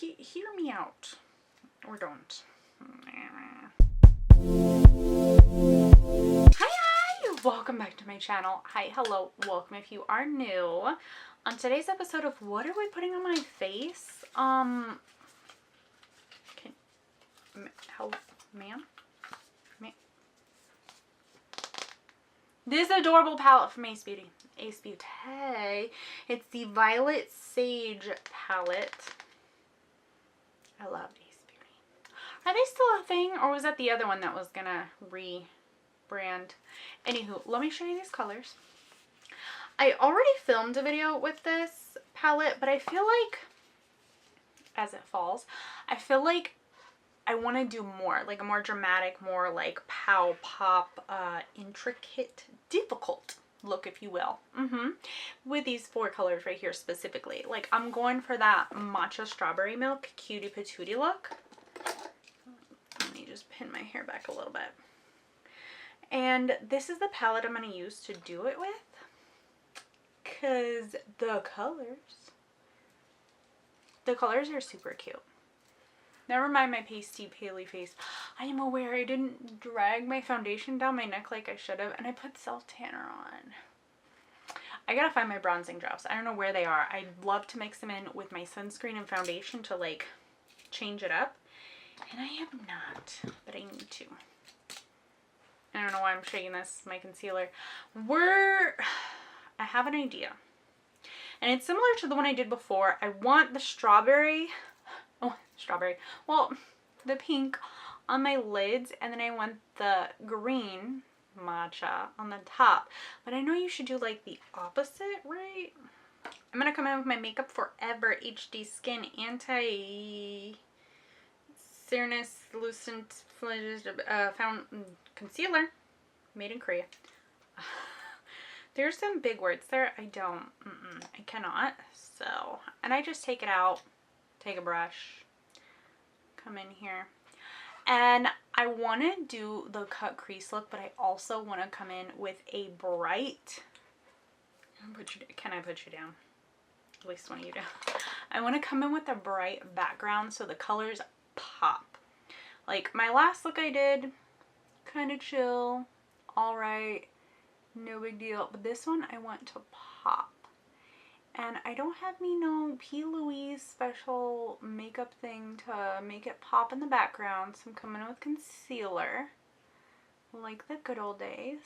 hear me out. Or don't. Hi! Welcome back to my channel. Hi, hello, welcome if you are new. On today's episode of What Are We Putting on My Face? Help, ma'am? This adorable palette from Ace Beauty. Ace Beaute. It's the Violet Sage palette. I love Ace Beauty. Are they still a thing? Or was that the other one that was gonna rebrand? Anywho, let me show you these colors. I already filmed a video with this palette, but I feel like, as it falls, I feel like I want to do more, like a more dramatic, more like pow pop, intricate, difficult look, if you will. With these four colors right here specifically. Like, I'm going for that matcha strawberry milk cutie patootie look. Let me just pin my hair back a little bit. And this is the palette I'm going to use to do it with. Because the colors are super cute. Never mind my pasty paley face. I am aware I didn't drag my foundation down my neck like I should have, and I put self-tanner on. I gotta find my bronzing drops. I don't know where they are. I'd love to mix them in with my sunscreen and foundation to like change it up. And I have not, but I need to. I don't know why I'm shaking this, my concealer. I have an idea. And it's similar to the one I did before. I want the well, the pink on my lids, and then I want the green matcha on the top. But I know you should do like the opposite, right? I'm gonna come in with my Makeup Forever HD Skin Anti-Sereness Lucent Found Concealer, made in Korea. There's some big words there. I cannot. So, and I just take it out, take a brush, come in here, and I want to do the cut crease look, but I also want to come in with a bright, can I put you down? At least one of you do. I want to come in with a bright background so the colors pop. Like my last look I did, kind of chill, alright, no big deal, but this one I want to pop. And I don't have me no P. Louise special makeup thing to make it pop in the background. So I'm coming in with concealer. Like the good old days.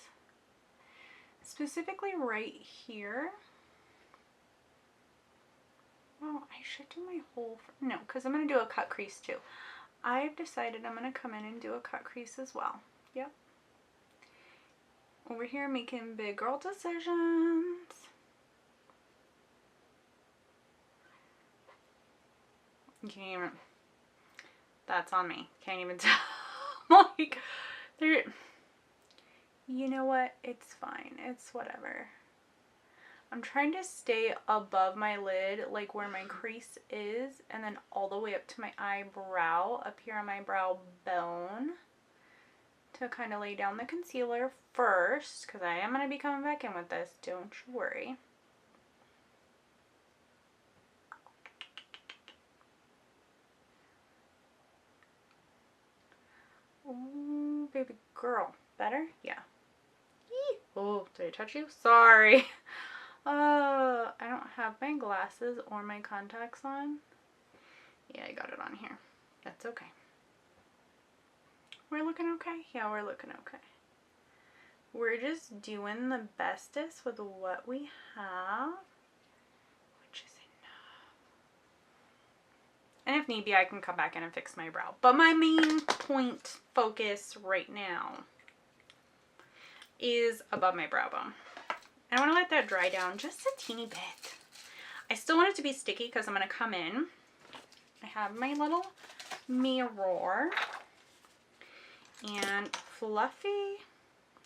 Specifically right here. Well, I should do my whole... No, because I'm going to do a cut crease too. I've decided I'm going to come in and do a cut crease as well. Yep. Over here making big girl decisions. You can't even, that's on me. Can't even tell. Like, there, you know what? It's fine. It's whatever. I'm trying to stay above my lid, like where my crease is, and then all the way up to my eyebrow, up here on my brow bone, to kind of lay down the concealer first, because I am going to be coming back in with this. Don't you worry. Ooh, baby girl. Better? Yeah. Eee. Oh, did I touch you? Sorry. I don't have my glasses or my contacts on. Yeah, I got it on here. That's okay. We're looking okay? Yeah, we're looking okay. We're just doing the bestest with what we have, which is enough. And if need be, I can come back in and fix my brow. But my main point focus right now is above my brow bone. I want to let that dry down just a teeny bit. I still want it to be sticky because I'm going to come in. I have my little mirror and fluffy.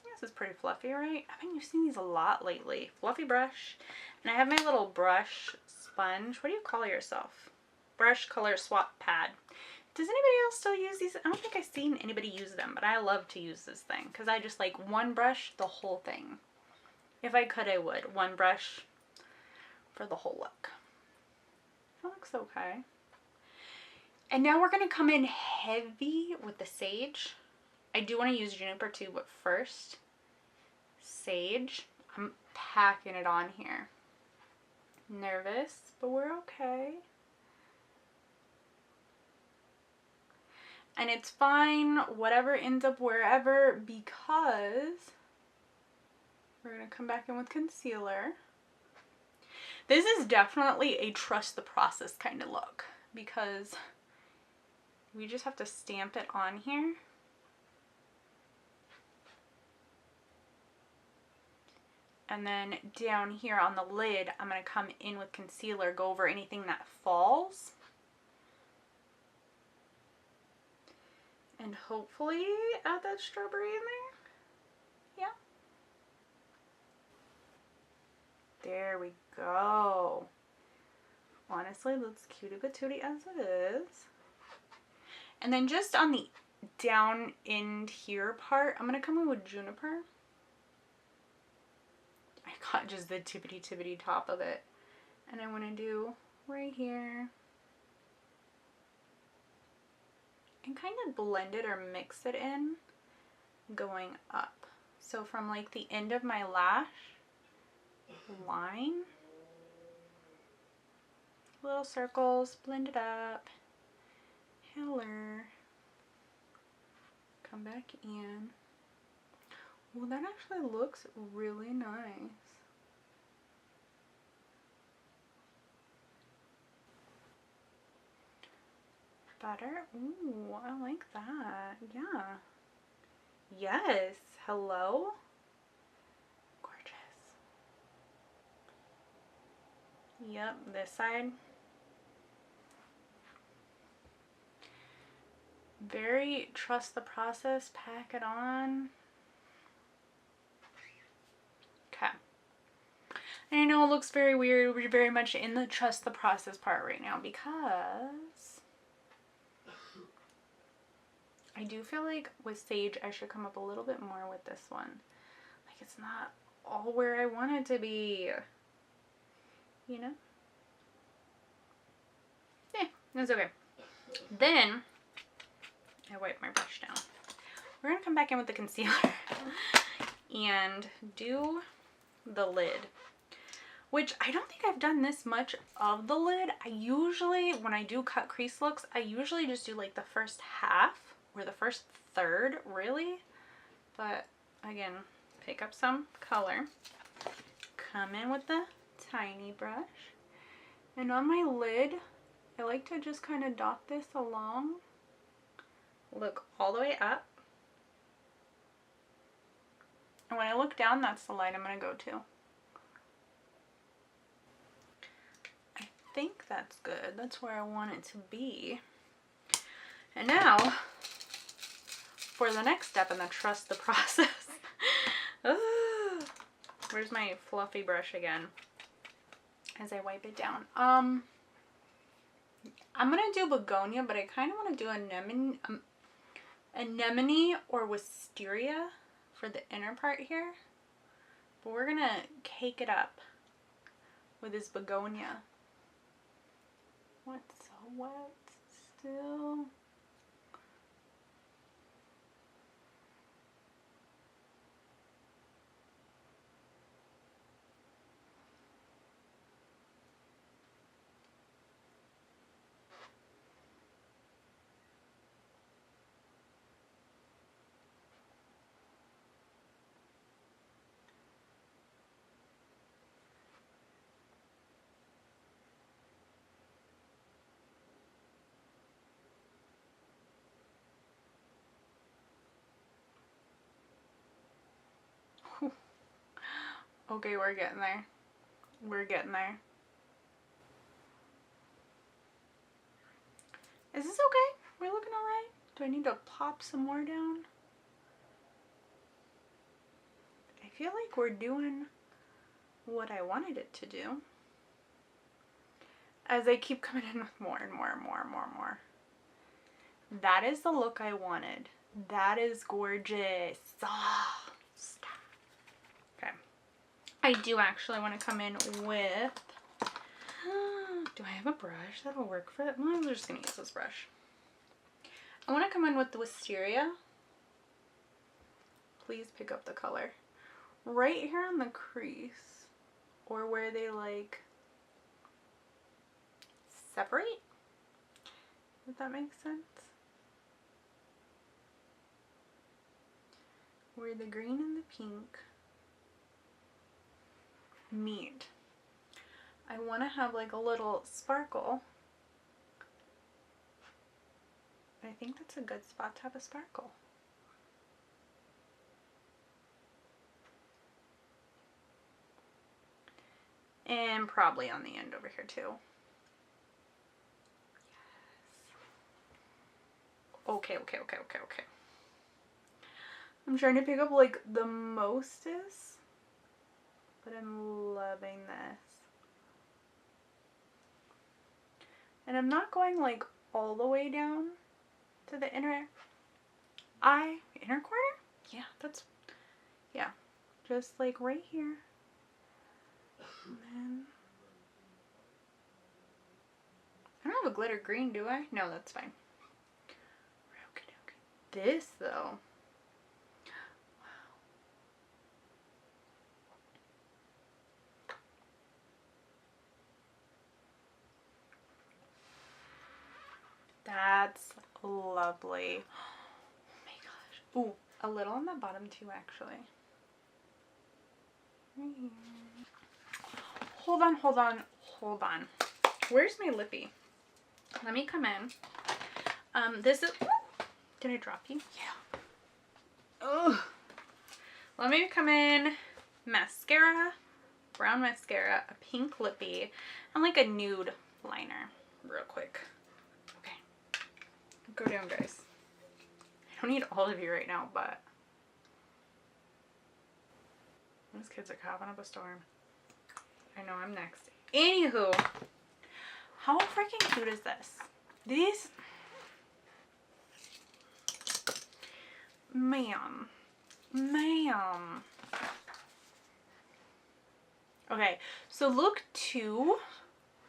This is pretty fluffy, right? I've been using these a lot lately. Fluffy brush. And I have my little brush sponge. What do you call yourself? Brush color swap pad. Does anybody else still use these? I don't think I've seen anybody use them, but I love to use this thing because I just like one brush, the whole thing. If I could, I would. One brush for the whole look. That looks okay. And now we're going to come in heavy with the sage. I do want to use juniper too, but first, sage. I'm packing it on here. Nervous, but we're okay. And it's fine, whatever ends up wherever, because we're going to come back in with concealer. This is definitely a trust the process kind of look, because we just have to stamp it on here. And then down here on the lid, I'm going to come in with concealer, go over anything that falls. And hopefully add that strawberry in there. Yeah. There we go. Honestly, looks cutie patootie as it is. And then just on the down end here part, I'm going to come in with juniper. I got just the tippity top of it. And I want to do right here. And kind of blend it or mix it in going up. So from like the end of my lash line, little circles, blend it up. Hello. Come back in. Well, that actually looks really nice. Better? Ooh, I like that. Yeah. Yes. Hello? Gorgeous. Yep, this side. Very trust the process, pack it on. Okay. And I know it looks very weird, we're very much in the trust the process part right now because I do feel like with sage I should come up a little bit more with this one. Like it's not all where I want it to be, you know? Yeah, that's okay. Then I wipe my brush down. We're gonna come back in with the concealer and do the lid, which I don't think I've done this much of the lid. I usually, when I do cut crease looks, I usually just do like the first half or the first third, really. But again, pick up some color, come in with the tiny brush, and on my lid, I like to just kind of dot this along. Look all the way up. And when I look down, that's the light I'm going to go to. I think that's good. That's where I want it to be. And now, for the next step in the trust the process. Where's my fluffy brush again? As I wipe it down. I'm going to do begonia, but I kind of want to do anemone or wisteria for the inner part here. But we're going to cake it up with this begonia. What's so wet still? Okay, we're getting there. We're getting there. Is this okay? We're looking alright? Do I need to pop some more down? I feel like we're doing what I wanted it to do. As I keep coming in with more and more and more and more and more. That is the look I wanted. That is gorgeous. Oh, stop. Okay. I do actually want to come in with... do I have a brush that'll work for it? Well, I'm just going to use this brush. I want to come in with the Wisteria. Please pick up the color. Right here on the crease, or where they like separate, if that makes sense. Where the green and the pink meet. I want to have like a little sparkle. I think that's a good spot to have a sparkle. And probably on the end over here too. Yes. Okay. I'm trying to pick up like the mostest, but I'm loving this. And I'm not going like all the way down to the inner corner? Yeah, yeah. Just like right here. And then, I don't have a glitter green, do I? No, that's fine. Okay. This though. That's lovely. Oh my gosh. Ooh, a little on the bottom too, actually. Right here. Hold on. Where's my lippy? Let me come in. This is... Did I drop you? Yeah. Ugh. Let me come in. Mascara. Brown mascara. A pink lippy. And like a nude liner. Real quick. Go down, guys. I don't need all of you right now, but these kids are coughing up a storm. I know, I'm next. Anywho, how freaking cute is this? These, ma'am. Okay, so look 2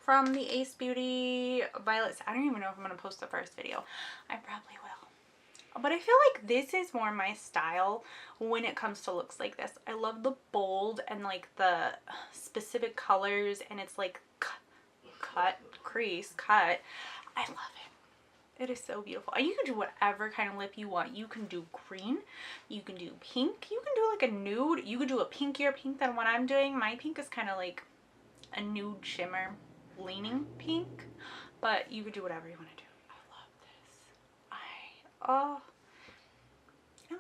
from the Ace Beauty Violet. I don't even know if I'm going to post the first video. I probably will. But I feel like this is more my style when it comes to looks like this. I love the bold and like the specific colors, and it's like crease cut. I love it. It is so beautiful. And you can do whatever kind of lip you want. You can do green. You can do pink. You can do like a nude. You can do a pinkier pink than what I'm doing. My pink is kind of like a nude shimmer leaning pink, but you could do whatever you want to do. I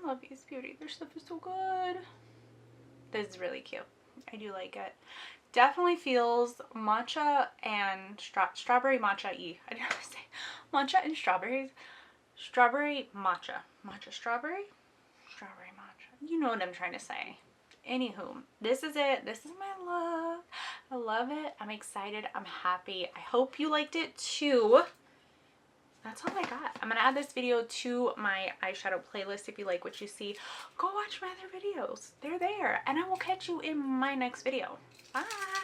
love Ace Beauty. Their stuff is so good. This is really cute. I do like it. Definitely feels matcha and strawberry matcha-y. I didn't know how to say matcha and strawberries. Strawberry matcha. Matcha strawberry? Strawberry matcha. You know what I'm trying to say. Anywho, this is it. This is my love. I love it. I'm excited. I'm happy. I hope you liked it too. That's all I got. I'm gonna add this video to my eyeshadow playlist. If you like what you see, go watch my other videos. They're there. And I will catch you in my next video. Bye.